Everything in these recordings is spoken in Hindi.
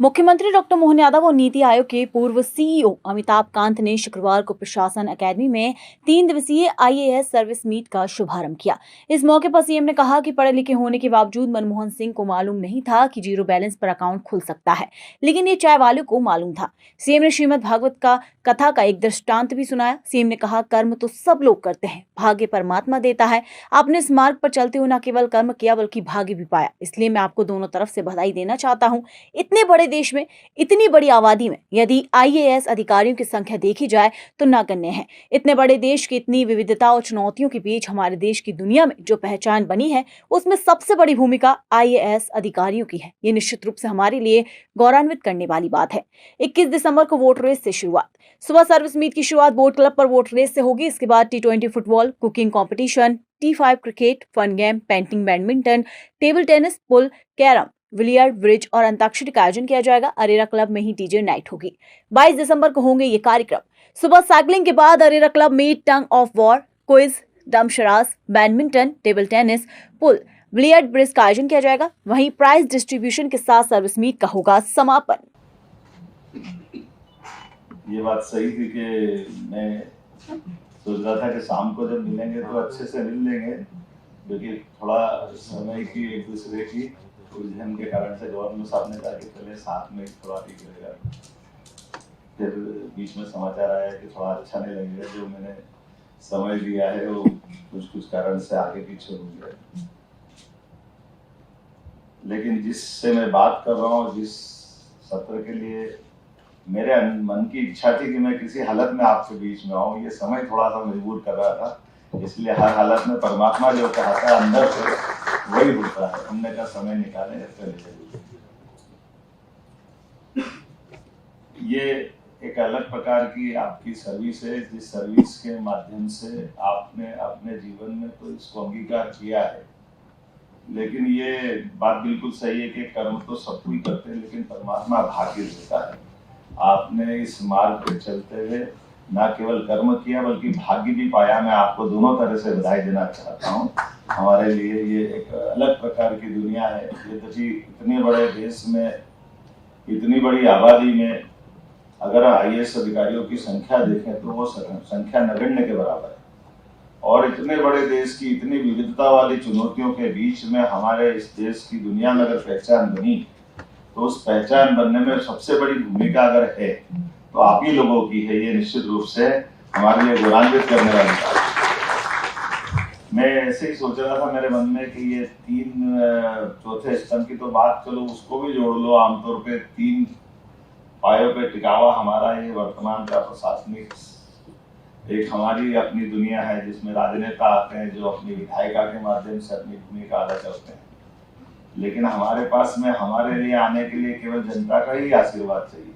मुख्यमंत्री डॉक्टर मोहन यादव और नीति आयोग के पूर्व सीईओ अमिताभ कांत ने शुक्रवार को प्रशासन अकेडमी में 3 दिवसीय आईएएस सर्विस मीट का शुभारंभ किया। इस मौके पर सीएम ने कहा कि पढ़े लिखे होने के बावजूद मनमोहन सिंह को मालूम नहीं था कि जीरो बैलेंस पर अकाउंट खुल सकता है, लेकिन ये चाय वाले को मालूम था। सीएम ने श्रीमद् भागवत का कथा का एक दृष्टांत भी सुनाया। सीएम ने कहा, कर्म तो सब लोग करते हैं, भाग्य परमात्मा देता है। आपने इस मार्ग पर चलते हुए न केवल कर्म किया बल्कि भाग्य भी पाया, इसलिए मैं आपको दोनों तरफ से बधाई देना चाहता हूँ। इतने बड़े देश में, इतनी बड़ी आबादी में यदि आईएएस अधिकारियों की संख्या देखी जाए तो नगण्य है। इतने बड़े देश की इतनी विविधता और चुनौतियों के बीच हमारे देश की दुनिया में जो पहचान बनी है, उसमें सबसे बड़ी भूमिका आईएएस अधिकारियों की है। ये निश्चित रूप से हमारे लिए गौरवान्वित करने वाली बात है। 21 दिसंबर को वोट रेस से शुरुआत। सुबह सर्विस मीट की शुरुआत बोट क्लब पर वोट रेस से होगी। इसके बाद T20 football, cooking competition, T5 cricket, fun game, painting, badminton, table tennis, pool, carrom, billiard, bridge और अंताक्षरी का आयोजन किया जाएगा। अरेरा क्लब में ही डीजे नाइट होगी। 22 दिसंबर को होंगे ये कार्यक्रम। सुबह साइकिलिंग के बाद अरेरा क्लब में tug of war, quiz, dumb charades, badminton, table tennis, pool, billiard, bridge का आयोजन किया जाएगा। वहीं प्राइज डिस्ट्रीब्यूशन के साथ सर्विस मीट का होगा समापन। ये बात सही थी कि मैं सोच रहा था कि शाम को जब मिलेंगे तो अच्छे से मिल लेंगे, क्योंकि थोड़ा समय की एक दूसरे की उलझन के कारण से गवर्नर साहब ने कहा कि पहले साथ में थोड़ा ठीक रहेगा। फिर बीच में समाचार आया कि थोड़ा अच्छा नहीं लगेगा, जो मैंने समय दिया है वो कुछ कारण से आगे पीछे हो गया। लेकिन जिससे मैं बात कर रहा हूँ, जिस सत्र के लिए मेरे मन की इच्छा थी कि मैं किसी हालत में आपके बीच में आऊँ, ये समय थोड़ा सा मजबूर कर रहा था। इसलिए हर हालत में परमात्मा जो चाहता है अंदर से वही होता है। हमने का समय निकाले चले। ये एक अलग प्रकार की आपकी सर्विस है, जिस सर्विस के माध्यम से आपने अपने जीवन में तो इसको अंगीकार किया है। लेकिन ये बात बिल्कुल सही है कि कर्म तो सब कोई करते हैं, लेकिन परमात्मा भाग्य देता है। आपने इस मार्ग पे चलते हुए न केवल कर्म किया बल्कि भाग्य भी पाया। मैं आपको दोनों तरह से बधाई देना चाहता हूँ। हमारे लिए ये एक अलग प्रकार की दुनिया है। यद्यपि इतने बड़े देश में, इतनी बड़ी आबादी में अगर आईएएस अधिकारियों की संख्या देखें तो वो संख्या नगण्य के बराबर है। और इतने बड़े देश की इतनी विविधता वाली चुनौतियों के बीच में हमारे इस देश की दुनिया में अगर पहचान बनी, तो उस पहचान बनने में सबसे बड़ी भूमिका अगर है तो आप ही लोगों की है। ये निश्चित रूप से हमारे लिए गौरवान्वित करने वाली बात है। मैं ऐसे ही सोच रहा था मेरे मन में कि ये 3 चौथे स्तंभ की तो बात, चलो उसको भी जोड़ लो। आमतौर पे 3 पायों पे टिका हुआ हमारा ये वर्तमान का प्रशासनिक एक हमारी अपनी दुनिया है, जिसमें राजनेता आते हैं जो अपनी विधायिका के माध्यम से अपनी भूमिका अदा करते हैं। लेकिन हमारे पास में हमारे लिए आने के लिए केवल जनता का ही आशीर्वाद चाहिए।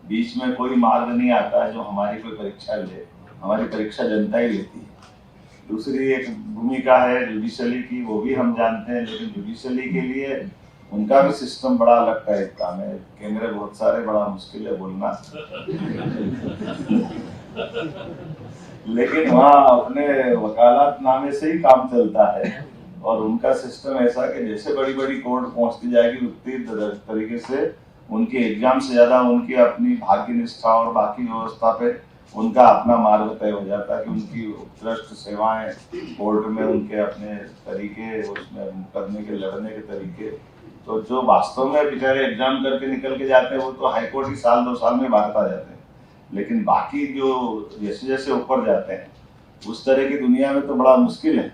बीच में कोई मार्ग नहीं आता है जो हमारी कोई परीक्षा ले। हमारी परीक्षा जनता ही लेती है। दूसरी एक भूमिका है जुडिशली की, वो भी हम जानते हैं, लेकिन जुडिशली के लिए उनका भी सिस्टम बड़ा अलग टाइप का है। कैमरे बहुत सारे, बड़ा मुश्किल है बोलना लेकिन वहाँ अपने वकालतनामे से ही काम चलता है। और उनका सिस्टम ऐसा कि जैसे बड़ी बड़ी कोर्ट पहुंचती जाएगी उतनी तरीके से उनके एग्जाम से ज्यादा उनकी अपनी भाग्य निष्ठा और बाकी व्यवस्था पे उनका अपना मार्ग तय हो जाता है कि उनकी उत्कृष्ट सेवाएं कोर्ट में, उनके अपने तरीके, उसमें मुकदमे के लड़ने के तरीके। तो जो वास्तव में बेचारे एग्जाम करके निकल के जाते हैं वो तो हाईकोर्ट ही 1-2 साल में बाहर आ जाते हैं। लेकिन बाकी जो जैसे जैसे ऊपर जाते हैं उस तरह की दुनिया में तो बड़ा मुश्किल है।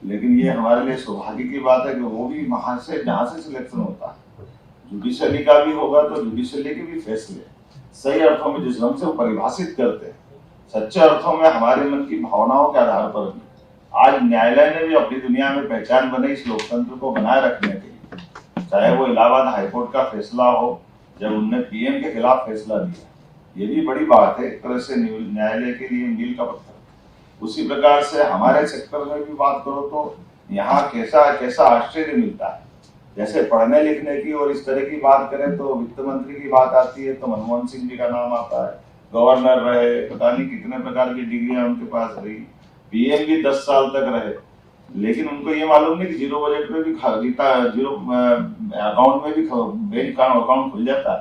लेकिन ये हमारे लिए सौभाग्य की बात है कि वो भी वहां से जहाँ से सिलेक्शन होता है, जुडिशली का भी होगा तो जुडिशली के भी फैसले सही अर्थों में जिस ढंग से वो परिभाषित करते हैं, सच्चे अर्थों में हमारे मन की भावनाओं के आधार पर भी आज न्यायालय ने भी अपनी दुनिया में पहचान बनाई इस लोकतंत्र को बनाए रखने के लिए। चाहे वो इलाहाबाद हाईकोर्ट का फैसला हो, जब उनने पीएम के खिलाफ फैसला दिया, ये भी बड़ी बात है, एक तरह से न्यायालय के लिए मील का पत्थर। उसी प्रकार से हमारे सेक्टर में भी बात करो तो यहाँ कैसा कैसा आश्चर्य मिलता है। जैसे पढ़ने लिखने की और इस तरह की बात करें तो वित्त मंत्री की बात आती है तो मनमोहन सिंह जी का नाम आता है। गवर्नर रहे, पता नहीं कितने प्रकार की डिग्रियां उनके पास रही। पीएम भी 10 साल तक रहे। लेकिन उनको ये मालूम नहीं कि जीरो बजट में भी जीरो अकाउंट में भी बैंक का अकाउंट खुल जाता है,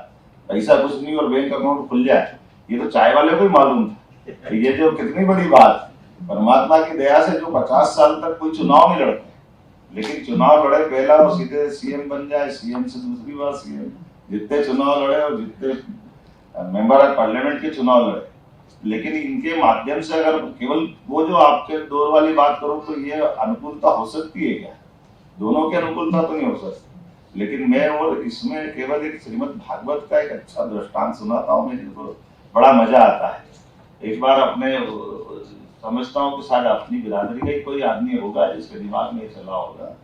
पैसा कुछ नहीं और बैंक अकाउंट खुल जाए। ये तो चाय वाले को ही मालूम था। ये जो कितनी बड़ी बात है, परमात्मा की दया से जो 50 साल तक कोई चुनाव नहीं लड़ते, लेकिन चुनाव लड़े पहला और सीधे सीएम बन जाए, सीएम से दूसरी बार सीएम, जितने चुनाव लड़े और जितने मेंबर ऑफ पार्लियामेंट के चुनाव लड़े, लेकिन इनके माध्यम से अगर केवल वो जो आपके दौर वाली बात करो तो ये अनुकूलता हो सकती है क्या? दोनों की अनुकूलता तो नहीं हो सकती। लेकिन मैं और इसमें केवल एक श्रीमद् भागवत का एक अच्छा दृष्टांत सुनाता हूँ, मुझे तो बड़ा मजा आता है। एक बार अपने समझता हूँ कि शायद अपनी बिरादरी का ही कोई आदमी होगा जिसके दिमाग में चला होगा।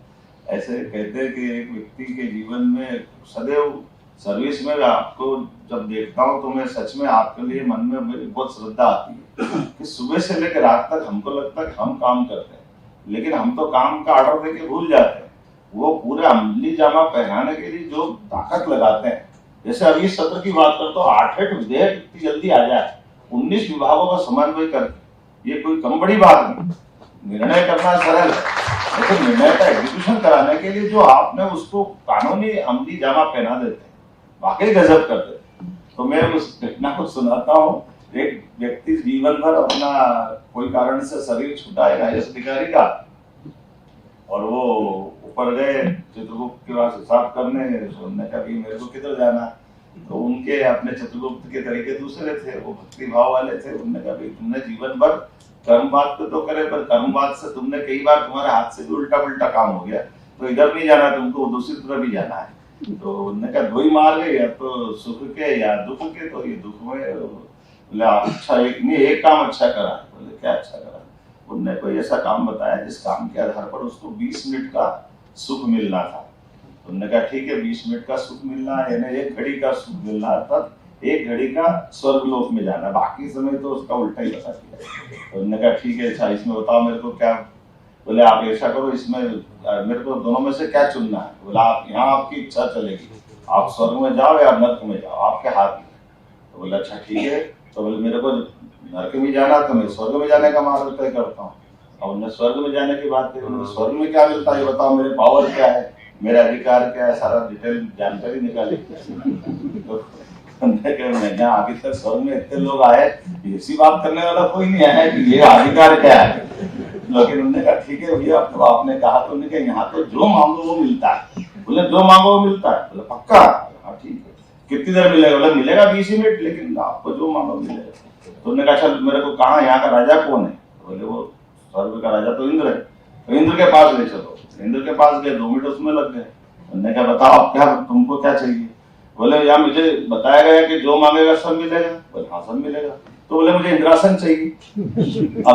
ऐसे कहते हैं कि एक व्यक्ति के जीवन में सदैव सर्विस में आपको जब देखता हूँ तो मैं सच में आपके लिए मन में मेरी बहुत श्रद्धा आती है कि सुबह से लेकर रात तक हमको लगता है कि हम काम करते हैं, लेकिन हम तो काम का ऑर्डर देके भूल जाते हैं। वो पूरे अमली जामा पहनाने के लिए जो ताकत लगाते हैं, जैसे अभी इस सत्र की बात करते हो 8 विधेयक इतनी जल्दी आ जाए, 19 विभागों का समन्वय करके, ये कोई कम बड़ी बात नहीं। निर्णय करना सरल है, लेकिन निर्णय का एग्जीक्यूशन कराने के लिए जो आपने उसको कानूनी अमली जामा पहना देते हैं, वाकई गजब करते हैं। तो मैं उस घटना को सुनाता हूँ। एक व्यक्ति जीवन भर अपना कोई कारण से शरीर छूटा है IAS अधिकारी का, और वो ऊपर गए चित्रगुप्त के पास हिसाब करने, सुनने का भी मेरे को किधर जाना। तो उनके अपने चित्रगुप्त के तरीके दूसरे थे, वो भक्ति भाव वाले थे। उनने कहा भाई तुमने जीवन भर कर्मवाद तो करे, पर कर्मवाद से तुमने कई बार तुम्हारे हाथ से भी उल्टा पुल्टा काम हो गया, तो इधर नहीं जाना, तुमको दूसरी तरफ भी जाना है। तो उन्होंने कहा दो ही मार गए, या तो सुख के या दुख के। तो ये दुख में बोले अच्छा एक काम अच्छा करा। बोले क्या अच्छा करा? उनने कोई ऐसा काम बताया जिस काम के आधार पर उसको 20 मिनट का सुख मिलना था। उन्होंने कहा ठीक है 20 मिनट का सुख मिलना है, यानी 1 घड़ी का सुख मिलना है, तब 1 घड़ी का स्वर्गलोक में जाना, बाकी समय तो उसका उल्टा ही बता दिया। तो उन्होंने कहा ठीक है अच्छा इसमें बताओ मेरे को क्या। बोले आप ऐसा करो, इसमें मेरे को दोनों में से क्या चुनना है? बोला आप यहाँ आपकी इच्छा चलेगी, आप स्वर्ग में जाओ या नर्क में जाओ, आपके हाथ में। तो बोला अच्छा ठीक है। तो बोले मेरे को नर्क में जाना, तो मैं स्वर्ग में जाने का मार्ग तय करता हूँ। और उन्हें स्वर्ग में जाने की बात करी, स्वर्ग में क्या मिलता है बताओ, मेरे पावर क्या है, मेरा अधिकार क्या है, सारा डिटेल जानकारी निकाली। तो मैं यहाँ अभी तक स्वर्ग में इतने लोग आए, ऐसी बात करने वाला कोई नहीं आया कि ये अधिकार क्या है। लेकिन उन्होंने कहा ठीक है भैया, तो आपने कहा तो नहीं, कहा यहाँ तो जो मांगो वो मिलता है। बोले जो मांगो वो मिलता है? बोले पक्का? हाँ ठीक है। कितनी देर मिलेगा? बोले मिलेगा 20 मिनट, लेकिन आपको जो मांगो मिलेगा। तो उन्होंने कहा चल मेरे को कहा यहाँ का राजा कौन है? बोले वो स्वर्ग का राजा तो इंद्र है। तो इंद्र के पास ले चलो। इंद्र के पास गए, 2 मिनट उसमें लग गए। उन्होंने कहा बताओ आप क्या, तुमको क्या चाहिए? बोले यार मुझे बताया गया कि जो मांगेगा सब मिलेगा। बोले हाँ सब मिलेगा। तो बोले मुझे इंद्रासन चाहिए।